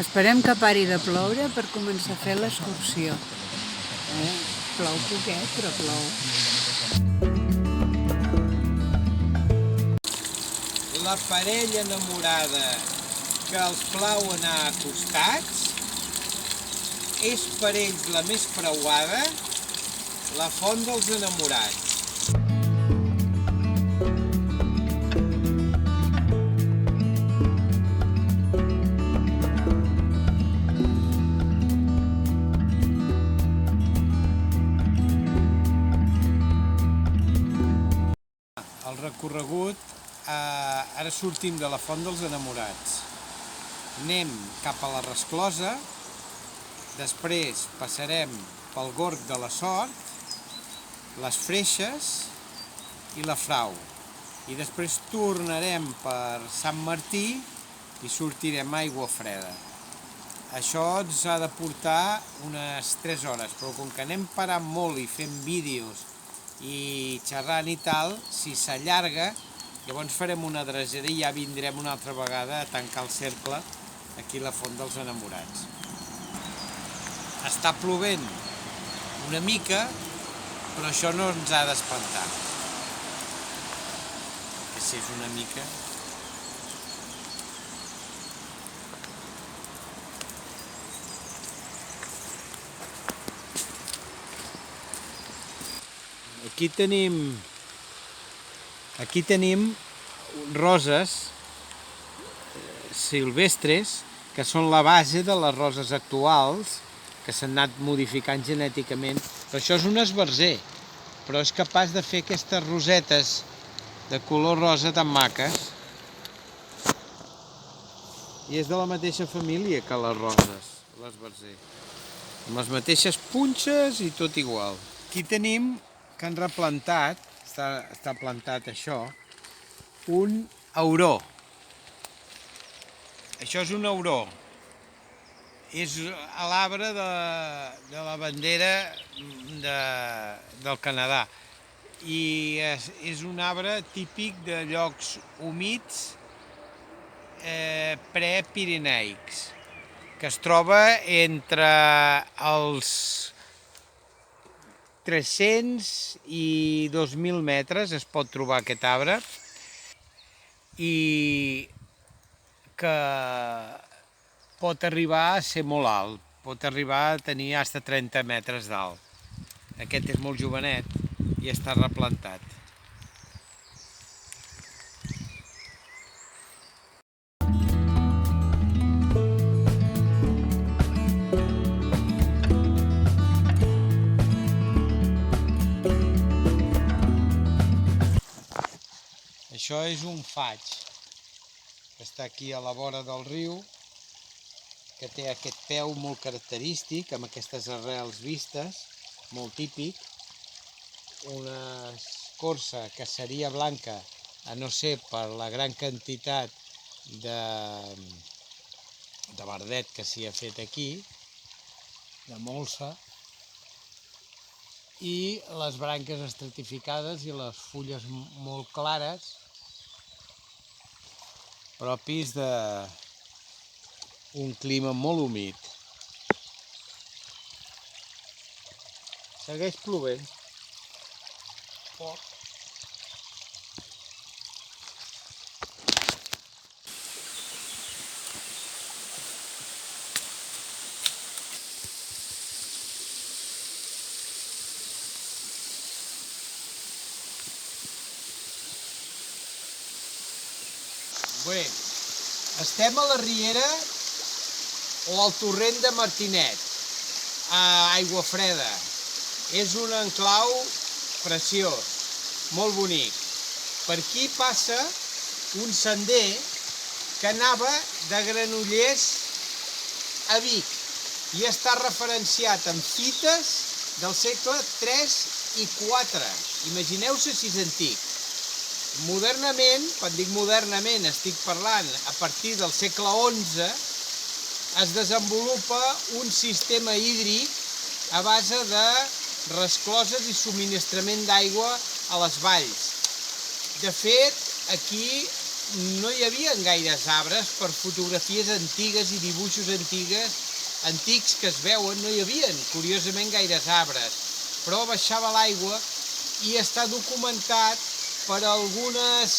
Esperem que pari de ploure per començar a fer l'excursió. Plou poquet, però plou. La parella enamorada que els plau anar acostats és per ells la més preuada, la font dels enamorats. El recorregut, ara sortim de la font dels enamorats. Anem cap a la Resclosa, després passarem pel Gorg de la Sort, les Freixes i la Frau. I després tornarem per Sant Martí i sortirem a Aiguafreda. Això ens ha de portar unes 3 hores, però com que anem parant molt i fent vídeos i xerrant i tal, si s'allarga, llavors farem una drecera i ja vindrem una altra vegada a tancar el cercle aquí a la Font dels Enamorats. Està plovent una mica, però això no ens ha d'espantar. Si és una mica... Aquí tenim roses silvestres, que són la base de les roses actuals, que s'han anat modificant genèticament. Però això és un esbarzer, però és capaç de fer aquestes rosetes de color rosa tan maques. I és de la mateixa família que les roses, l'esbarzer. Amb les mateixes punxes i tot igual. Aquí tenim que han replantat, està plantat això, un auró. Això és un auró. És l'arbre de la bandera del Canadà. I és un arbre típic de llocs humits prepirenaics, que es troba entre els 300 i 2.000 metres es pot trobar aquest arbre, i que pot arribar a ser molt alt, pot arribar a tenir fins a 30 metres d'alt. Aquest és molt jovenet i està replantat. Això és un faig, que està aquí a la vora del riu, que té aquest peu molt característic, amb aquestes arrels vistes, molt típic. Una escorça que seria blanca, a no ser per la gran quantitat de verdet que s'hi ha fet aquí, de molsa, i les branques estratificades i les fulles molt clares, propis d'un clima molt humit. Segueix plovent. Poc. Bé, estem a la riera o al torrent de Martinet, a Aiguafreda. És un enclau preciós, molt bonic. Per aquí passa un sender que anava de Granollers a Vic i està referenciat en fites del segle III i IV. Imagineu-se si és antic. Modernament, quan dic modernament, estic parlant a partir del segle XI, es desenvolupa un sistema hídric a base de rescloses i subministrament d'aigua a les valls. De fet, aquí no hi havia gaires arbres per fotografies antigues i dibuixos antics que es veuen, no hi havia, curiosament, gaires arbres. Però baixava l'aigua i està documentat per algunes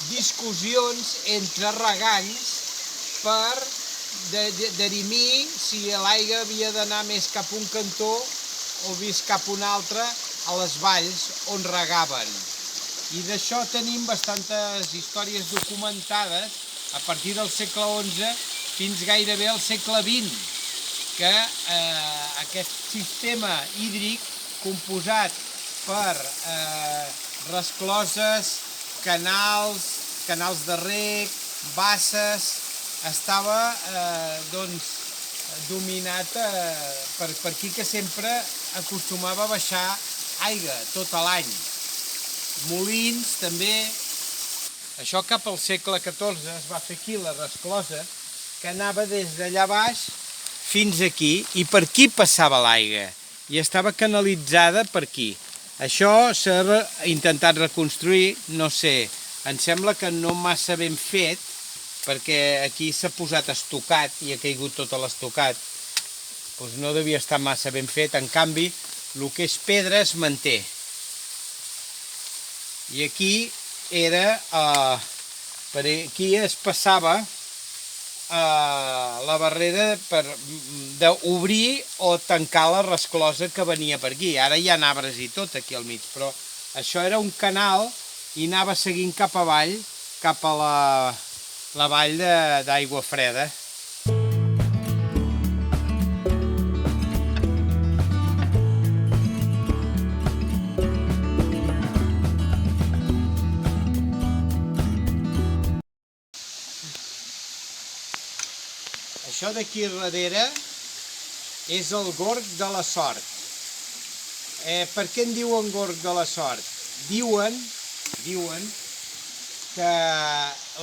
discussions entre regants per derimir si l'aigua havia d'anar més cap a un cantó o més cap a un altre a les valls on regaven. I d'això tenim bastantes històries documentades a partir del segle XI fins gairebé al segle XX, que aquest sistema hídric composat per rescloses, canals de reg, basses, estava dominat per aquí, que sempre acostumava a baixar aigua tot l'any. Molins també. Això cap al segle XIV es va fer aquí la resclosa, que anava des d'allà baix fins aquí, i per aquí passava l'aigua i estava canalitzada per aquí. Això s'ha intentat reconstruir, no sé, em sembla que no massa ben fet, perquè aquí s'ha posat estucat i ha caigut tot l'estucat, doncs no devia estar massa ben fet. En canvi, el que és pedra es manté. I aquí era, per aquí es passava la barrera per d'obrir o tancar la resclosa que venia per aquí. Ara hi ha arbres i tot aquí al mig, però això era un canal i anava seguint cap avall, cap a la vall d'Aigua Freda. Això d'aquí darrere és el Gorg de la Sort. Per què en diuen Gorg de la Sort? Diuen que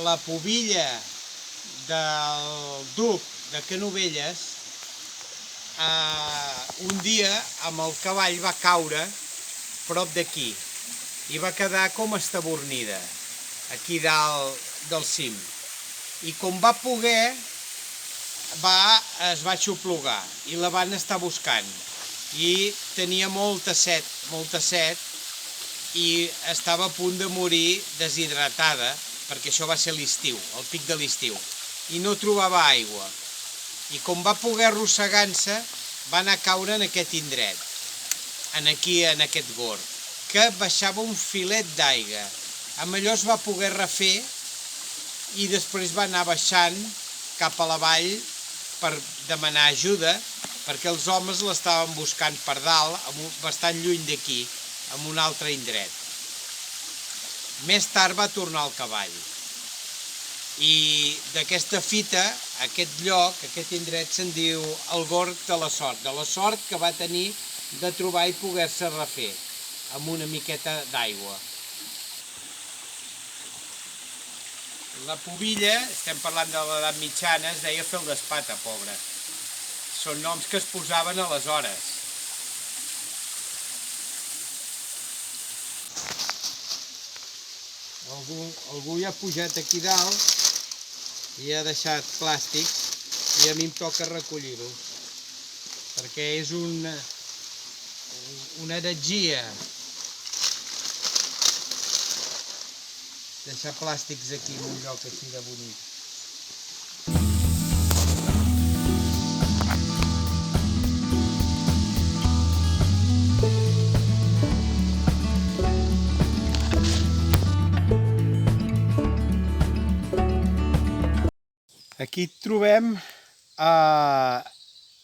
la pubilla del duc de Canovelles un dia amb el cavall va caure prop d'aquí i va quedar com estabornida aquí dalt del cim. I com va poder, es va aixoplugar i la van estar buscant, i tenia molta set i estava a punt de morir deshidratada, perquè això va ser l'estiu, el pic de l'estiu, i no trobava aigua. I com va poder arrossegant-se, va anar a caure en aquest indret, aquí en aquest gorg, que baixava un filet d'aigua. Amb allò es va poder refer i després va anar baixant cap a la vall per demanar ajuda, perquè els homes l'estaven buscant per dalt, bastant lluny d'aquí, en un altre indret. Més tard va tornar al cavall. I d'aquesta fita, aquest lloc, aquest indret, se'n diu el Gorg de la sort que va tenir de trobar i poder-se refer, amb una miqueta d'aigua. La pubilla, estem parlant de l'edat mitjana, es deia feldespata, pobra. Són noms que es posaven aleshores. Algú hi ha pujat aquí dalt i ha deixat plàstic i a mi em toca recollir-ho, perquè és una heretgia deixar plàstics aquí en un lloc així de bonic. Aquí trobem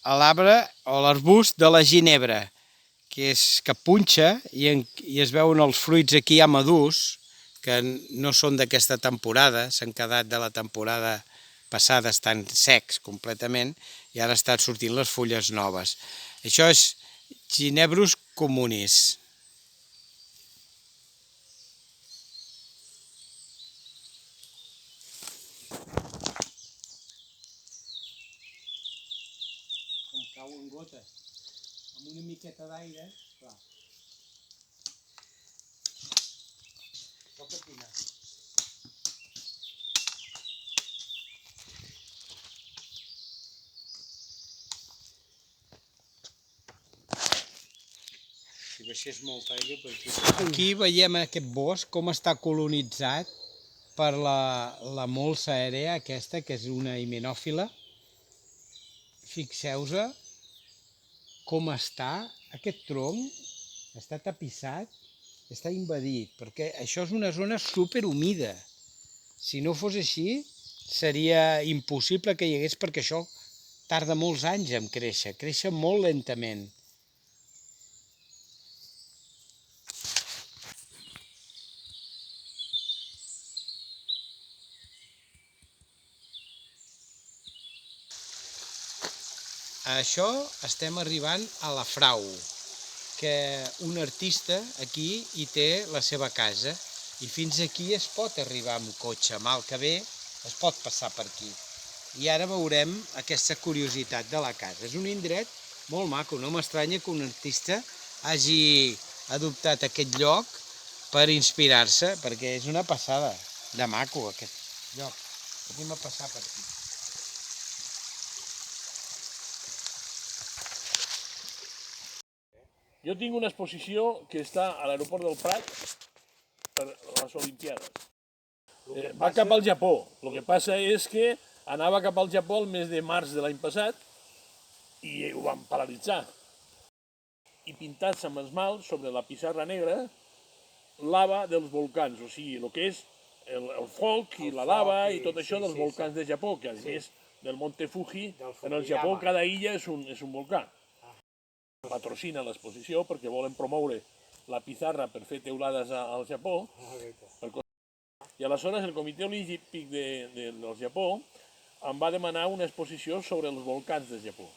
l'arbre o l'arbust de la ginebra, que punxa i es veuen els fruits aquí ja madurs, que no són d'aquesta temporada, s'han quedat de la temporada passada, estan secs completament, i ara estan sortint les fulles noves. Això és Ginebrus communis. Com cau en gota, amb una miqueta d'aire, clar. Toca pinar. baixés molta aigua per aquí. Aquí veiem aquest bosc com està colonitzat per la molsa aèrea aquesta, que és una himenòfila. Fixeu-vos com està aquest tronc, està tapissat, està invadit, perquè això és una zona superhumida. Si no fos així, seria impossible que hi hagués, perquè això tarda molts anys en créixer, créixer molt lentament. A això estem arribant a la Frau, que un artista aquí hi té la seva casa i fins aquí es pot arribar amb cotxe, mal que bé es pot passar per aquí. I ara veurem aquesta curiositat de la casa. És un indret molt maco, no m'estranya que un artista hagi adoptat aquest lloc per inspirar-se, perquè és una passada de maco aquest lloc. Anem a passar per aquí. Jo tinc una exposició que està a l'aeroport del Prat per les Olimpiades. Va cap al Japó. El que passa és que anava cap al Japó el mes de març de l'any passat i ho van paralitzar. I pintats amb esmalt sobre la pissarra negra lava dels volcans, o sigui, el que és el foc i la lava i tot això dels volcans de Japó, que a més del Monte Fuji, en el Japó cada illa és un volcà. Patrocina l'exposició perquè volen promoure la pissarra per fer teulades al Japó. I aleshores el Comitè Olímpic del Japó em va demanar una exposició sobre els volcans del Japó.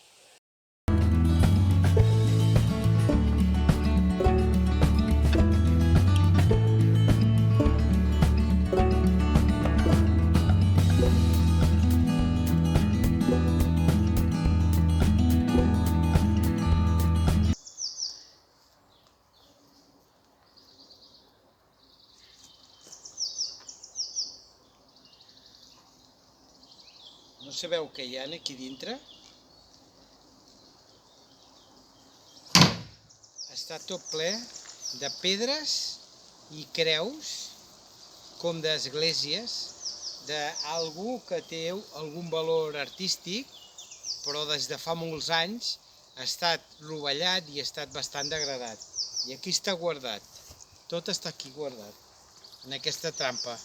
No sabeu què hi ha aquí dintre? Està tot ple de pedres i creus, com d'esglésies, d'algú que té algun valor artístic, però des de fa molts anys ha estat rovellat i ha estat bastant degradat. I aquí està guardat. Tot està aquí guardat, en aquesta trampa.